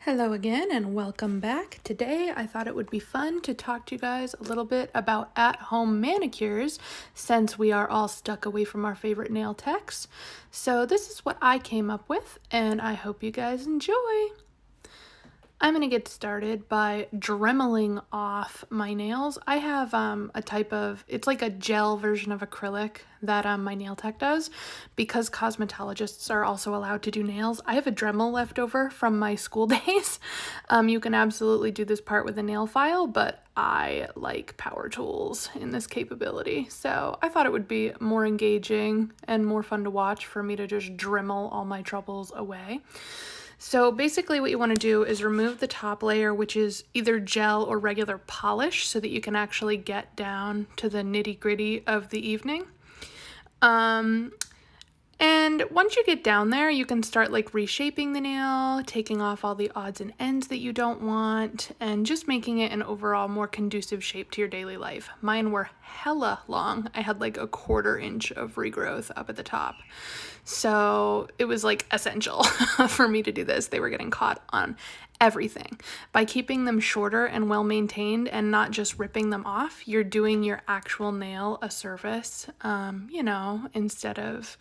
Hello again and welcome back. Today I thought it would be fun to talk to you guys a little bit about at-home manicures since we are all stuck away from our favorite nail techs. So this is what I came up with and I hope you guys enjoy. I'm going to get started by dremeling off my nails. I have a type of, it's like a gel version of acrylic that my nail tech does. Because cosmetologists are also allowed to do nails, I have a Dremel left over from my school days. You can absolutely do this part with a nail file, but I like power tools in this capability. So I thought it would be more engaging and more fun to watch for me to just Dremel all my troubles away. So basically what you want to do is remove the top layer, which is either gel or regular polish, so that you can actually get down to the nitty-gritty of the evening. And once you get down there, you can start like reshaping the nail, taking off all the odds and ends that you don't want, and just making it an overall more conducive shape to your daily life. Mine were hella long. I had like a 1/4 inch of regrowth up at the top. So it was like essential for me to do this. They were getting caught on everything. By keeping them shorter and well maintained and not just ripping them off, you're doing your actual nail a service, instead of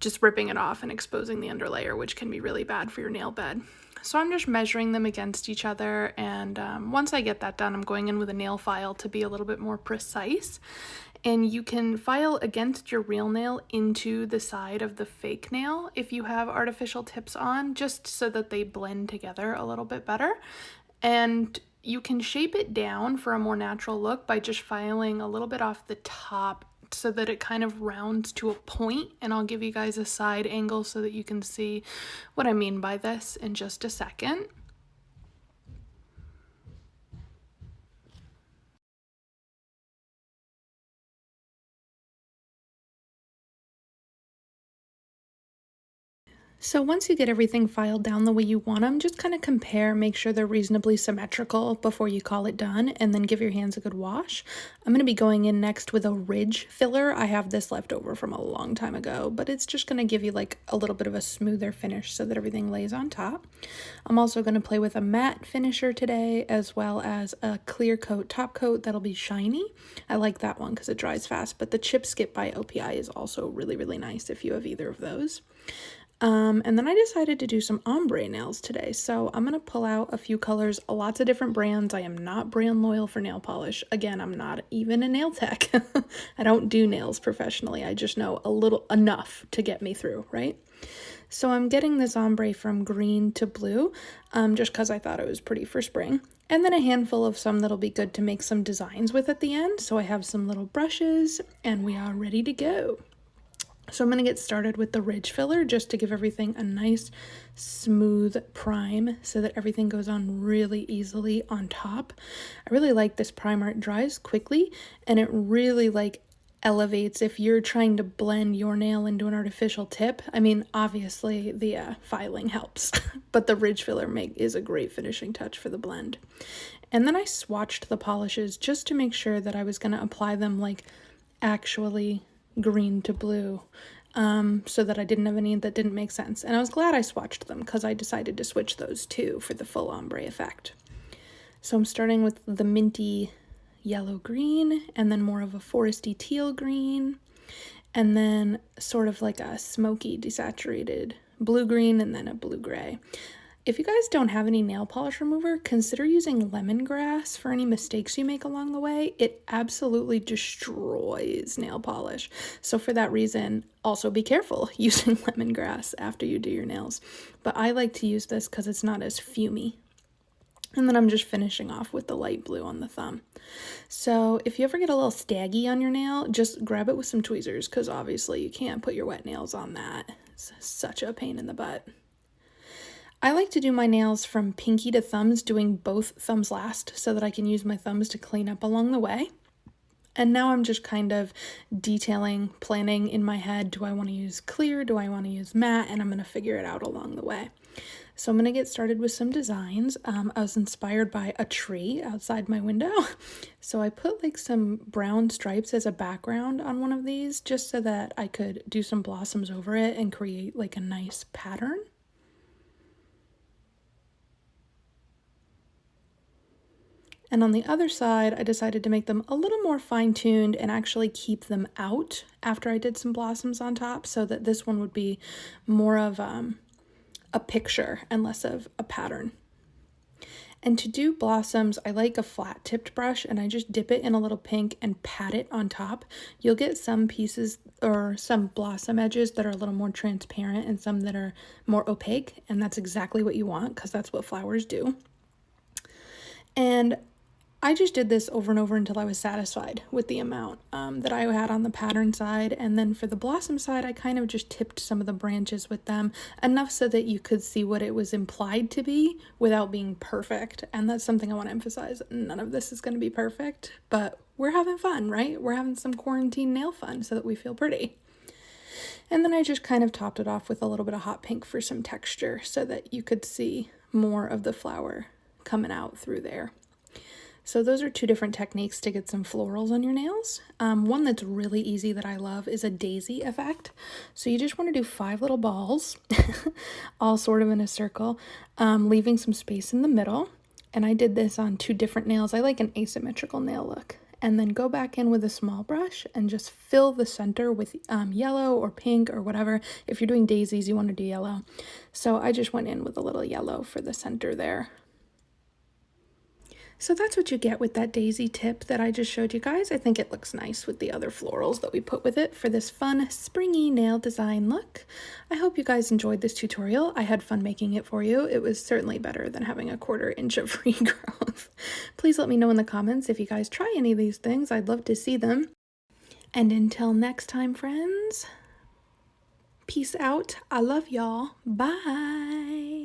just ripping it off and exposing the underlayer, which can be really bad for your nail bed. So I'm just measuring them against each other, and once I get that done, I'm going in with a nail file to be a little bit more precise. And you can file against your real nail into the side of the fake nail if you have artificial tips on, just so that they blend together a little bit better. And you can shape it down for a more natural look by just filing a little bit off the top so that it kind of rounds to a point, and I'll give you guys a side angle so that you can see what I mean by this in just a second. So once you get everything filed down the way you want them, just kind of compare, make sure they're reasonably symmetrical before you call it done, and then give your hands a good wash. I'm going to be going in next with a ridge filler. I have this left over from a long time ago, but it's just going to give you like a little bit of a smoother finish so that everything lays on top. I'm also going to play with a matte finisher today, as well as a clear coat top coat that'll be shiny. I like that one because it dries fast, but the Chip Skip by OPI is also really, really nice if you have either of those. And then I decided to do some ombre nails today. So I'm going to pull out a few colors, lots of different brands. I am not brand loyal for nail polish. Again, I'm not even a nail tech. I don't do nails professionally. I just know a little enough to get me through, right? So I'm getting this ombre from green to blue, just because I thought it was pretty for spring. And then a handful of some that'll be good to make some designs with at the end. So I have some little brushes and we are ready to go. So I'm going to get started with the ridge filler just to give everything a nice smooth prime so that everything goes on really easily on top. I really like this primer. It dries quickly and it really like elevates if you're trying to blend your nail into an artificial tip. I mean, obviously the filing helps, but the ridge filler is a great finishing touch for the blend. And then I swatched the polishes just to make sure that I was going to apply them like actually green to blue, so that I didn't have any that didn't make sense. And I was glad I swatched them because I decided to switch those two for the full ombre effect. So I'm starting with the minty yellow green, and then more of a foresty teal green, and then sort of like a smoky desaturated blue green, and then a blue gray. If you guys don't have any nail polish remover, consider using lemongrass for any mistakes you make along the way. It absolutely destroys nail polish. So for that reason, also be careful using lemongrass after you do your nails. But I like to use this because it's not as fumey. And then I'm just finishing off with the light blue on the thumb. So if you ever get a little staggy on your nail, just grab it with some tweezers because obviously you can't put your wet nails on that. It's such a pain in the butt. I like to do my nails from pinky to thumbs, doing both thumbs last so that I can use my thumbs to clean up along the way. And now I'm just kind of detailing, planning in my head, do I want to use clear, do I want to use matte, and I'm going to figure it out along the way. So I'm going to get started with some designs. I was inspired by a tree outside my window. So I put like some brown stripes as a background on one of these just so that I could do some blossoms over it and create like a nice pattern. And on the other side, I decided to make them a little more fine-tuned and actually keep them out after I did some blossoms on top, so that this one would be more of a picture and less of a pattern. And to do blossoms, I like a flat tipped brush, and I just dip it in a little pink and pat it on top. You'll get some pieces or some blossom edges that are a little more transparent and some that are more opaque, and that's exactly what you want because that's what flowers do. And I just did this over and over until I was satisfied with the amount that I had on the pattern side. And then for the blossom side, I kind of just tipped some of the branches with them, enough so that you could see what it was implied to be without being perfect. And that's something I want to emphasize. None of this is going to be perfect, but we're having fun, right? We're having some quarantine nail fun so that we feel pretty. And then I just kind of topped it off with a little bit of hot pink for some texture so that you could see more of the flower coming out through there. So those are two different techniques to get some florals on your nails. One that's really easy that I love is a daisy effect. So you just want to do 5 little balls, all sort of in a circle, leaving some space in the middle. And I did this on 2 different nails. I like an asymmetrical nail look. And then go back in with a small brush and just fill the center with yellow or pink or whatever. If you're doing daisies, you want to do yellow. So I just went in with a little yellow for the center there. So that's what you get with that daisy tip that I just showed you guys. I think it looks nice with the other florals that we put with it for this fun springy nail design look. I hope you guys enjoyed this tutorial. I had fun making it for you. It was certainly better than having a 1/4 inch of regrowth. Please let me know in the comments if you guys try any of these things. I'd love to see them. And until next time, friends, peace out. I love y'all. Bye.